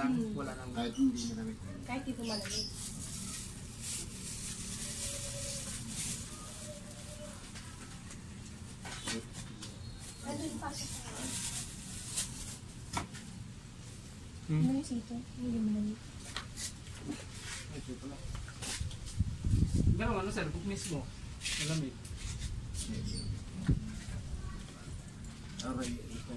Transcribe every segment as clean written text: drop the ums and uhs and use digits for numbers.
lang, wala nang... Kahit hindi malamig. Kahit dito malamig. Ano yung pasok ko? Ano yung sito? Hindi malamig. Ito pala. Pero ano sir, book mismo. Malamig. Aray, ito.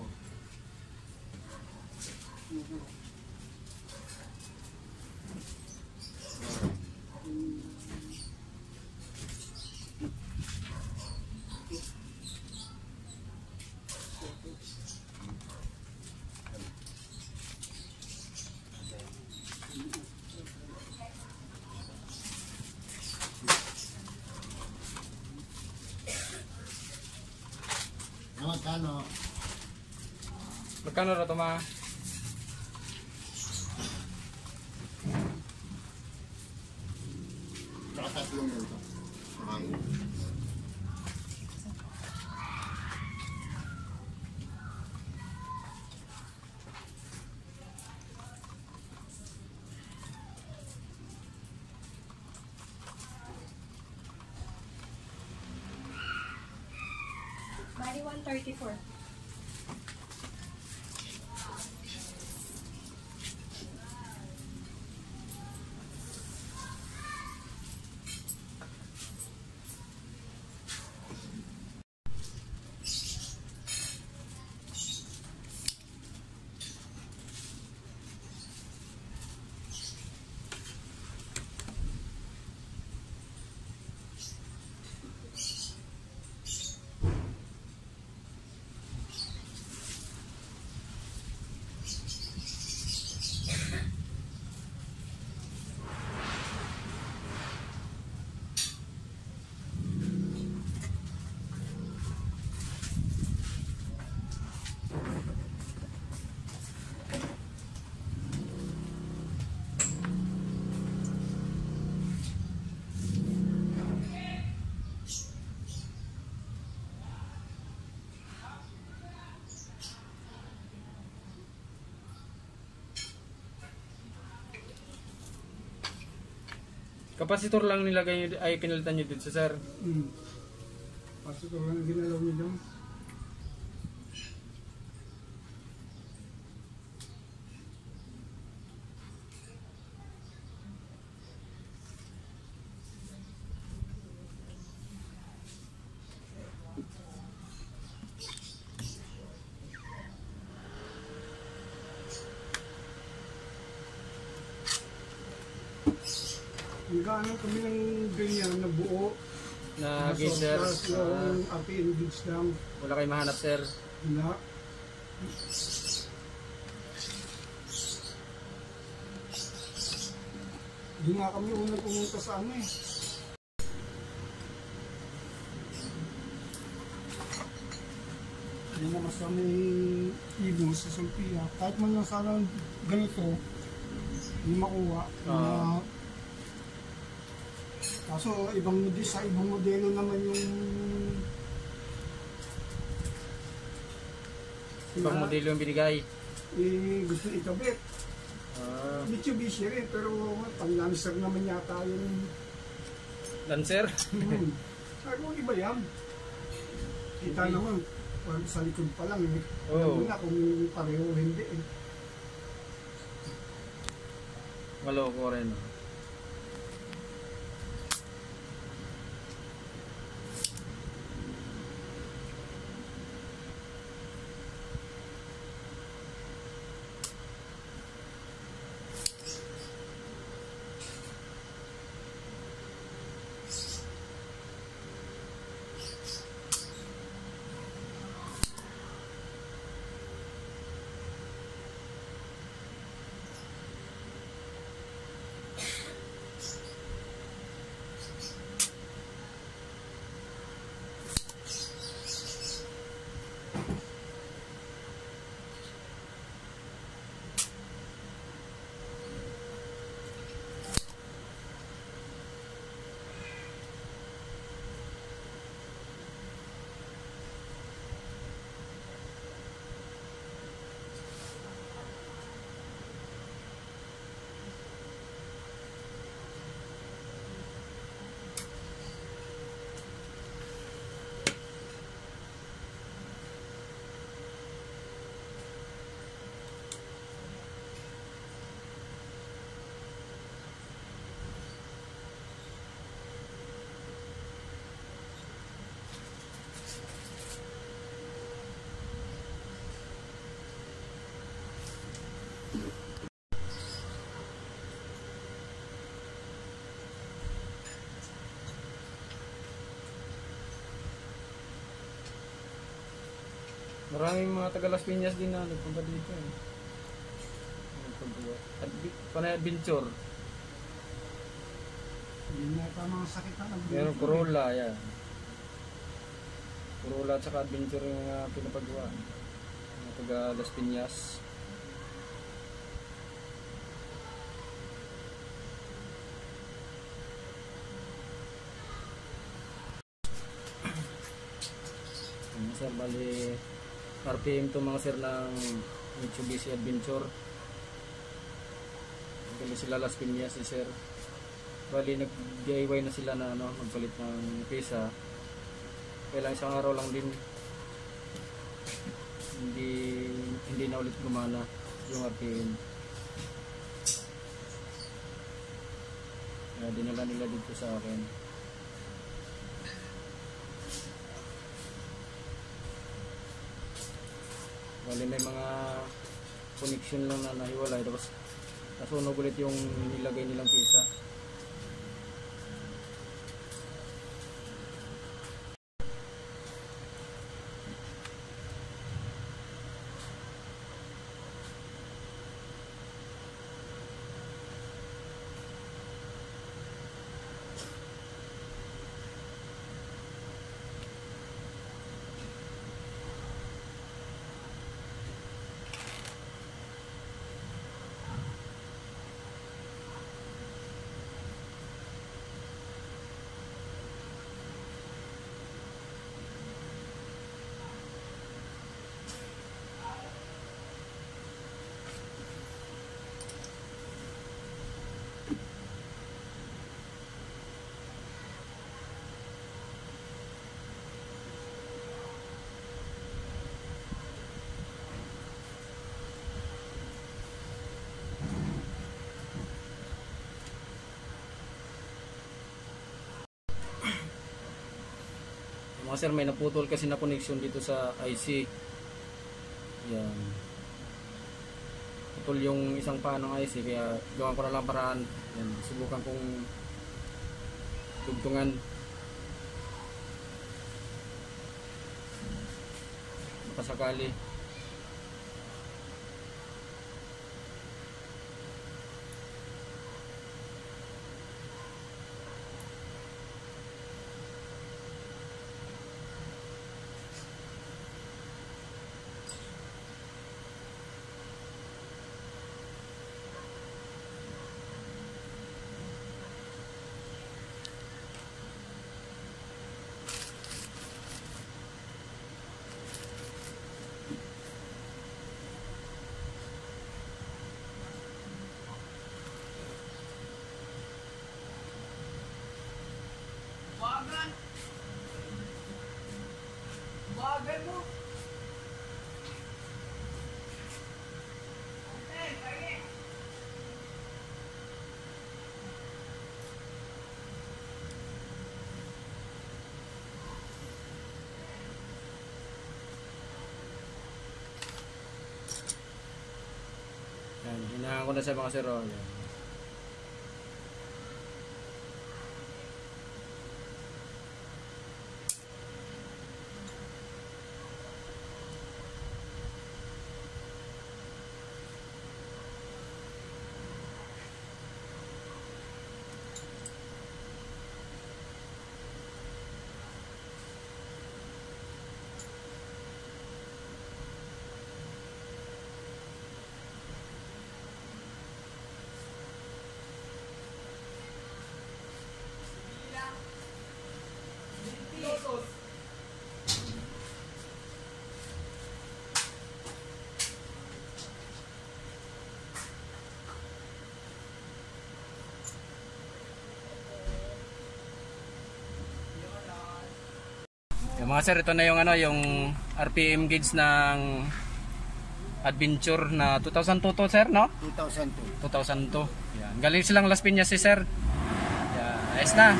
Magkano? Magkano rato ma? Nakatatlong yun ito. Makain. Bali 134. Kapasitor lang nilagay nyo, ay pinalitan nyo dito sir. Kapasitor lang ginalaw nyo dyan. Nagkaano kami ng ganyan na buo. Na gauge sir. Yung RPM gauge lang. Wala kayong mahanap sir. Wala. Doon nga kami unang pumunta sa ano eh. Doon naman sa may ibon sa Sophia. Kahit man lang sana ganito, hindi makuha. Kaso ibang modelo naman yung Ibang modelo yung binigay. Gusto ikabit. Mitsubishi rin, pero pang Lancer naman yata yung Lancer? Pero iba yan. Kita naman, sa likod pa lang eh. Oo. Alam mo na kung pareho hindi eh. Maloko rin. Maraming mga taga Las Piñas din na nagpunta dito eh. Nagpunta. Panay adventure. Hindi na ito mga sakit na Meron Corolla, yan. Corolla at saka adventure yung pinapagawa. Mga taga Las Piñas. Sir, bali RPM to mga sir ng Mitsubishi Adventure. Bali sila Las Piñas si sir. Bali nag-DIY na sila na magpalit ng pisa. Kailang isang araw lang din. Hindi na ulit gumana yung RPM. Kaya dinala nila dito sa akin. Bali may mga connection lang na nahiwalay tapos nasunog ulit yung nilagay nilang pisa. Mga sir, may naputol kasi na connection dito sa IC. Yan. Putol yung isang paa ng IC kaya gawan ko na lang paraan. Yan. Subukan kong tugtungan. Makasakali. Yan, hinahan ko na sa mga sir. Oh. Yan. Yung mga sir, ito na yung yung RPM gauge ng Adventure na 2002 to sir, no? 2002. 2002. Yan. Galing silang Las Piñas si sir. Yan. Ayos na.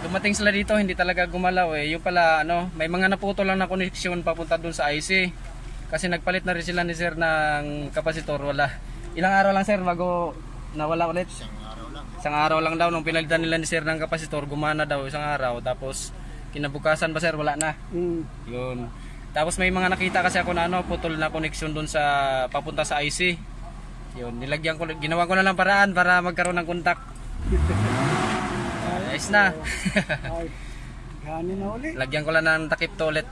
Dumating sila dito, hindi talaga gumalaw eh. Yung pala may mga naputo lang na connection papunta dun sa IC. Kasi nagpalit na rin sila ni sir ng kapasitor, wala. Ilang araw lang sir bago nawala ulit? Isang araw lang. Isang araw lang daw nung pinalitan nila ni sir ng kapasitor, gumana daw isang araw tapos kinabukasan ba sir wala na. Yun. Tapos may mga nakita kasi ako na ano, putol na connection doon sa papunta sa IC. Yun, ginawa ko na lang paraan para magkaroon ng kontak. Ayos na. Ay, gani na uli. Lagyan ko lang ng takip to ulit.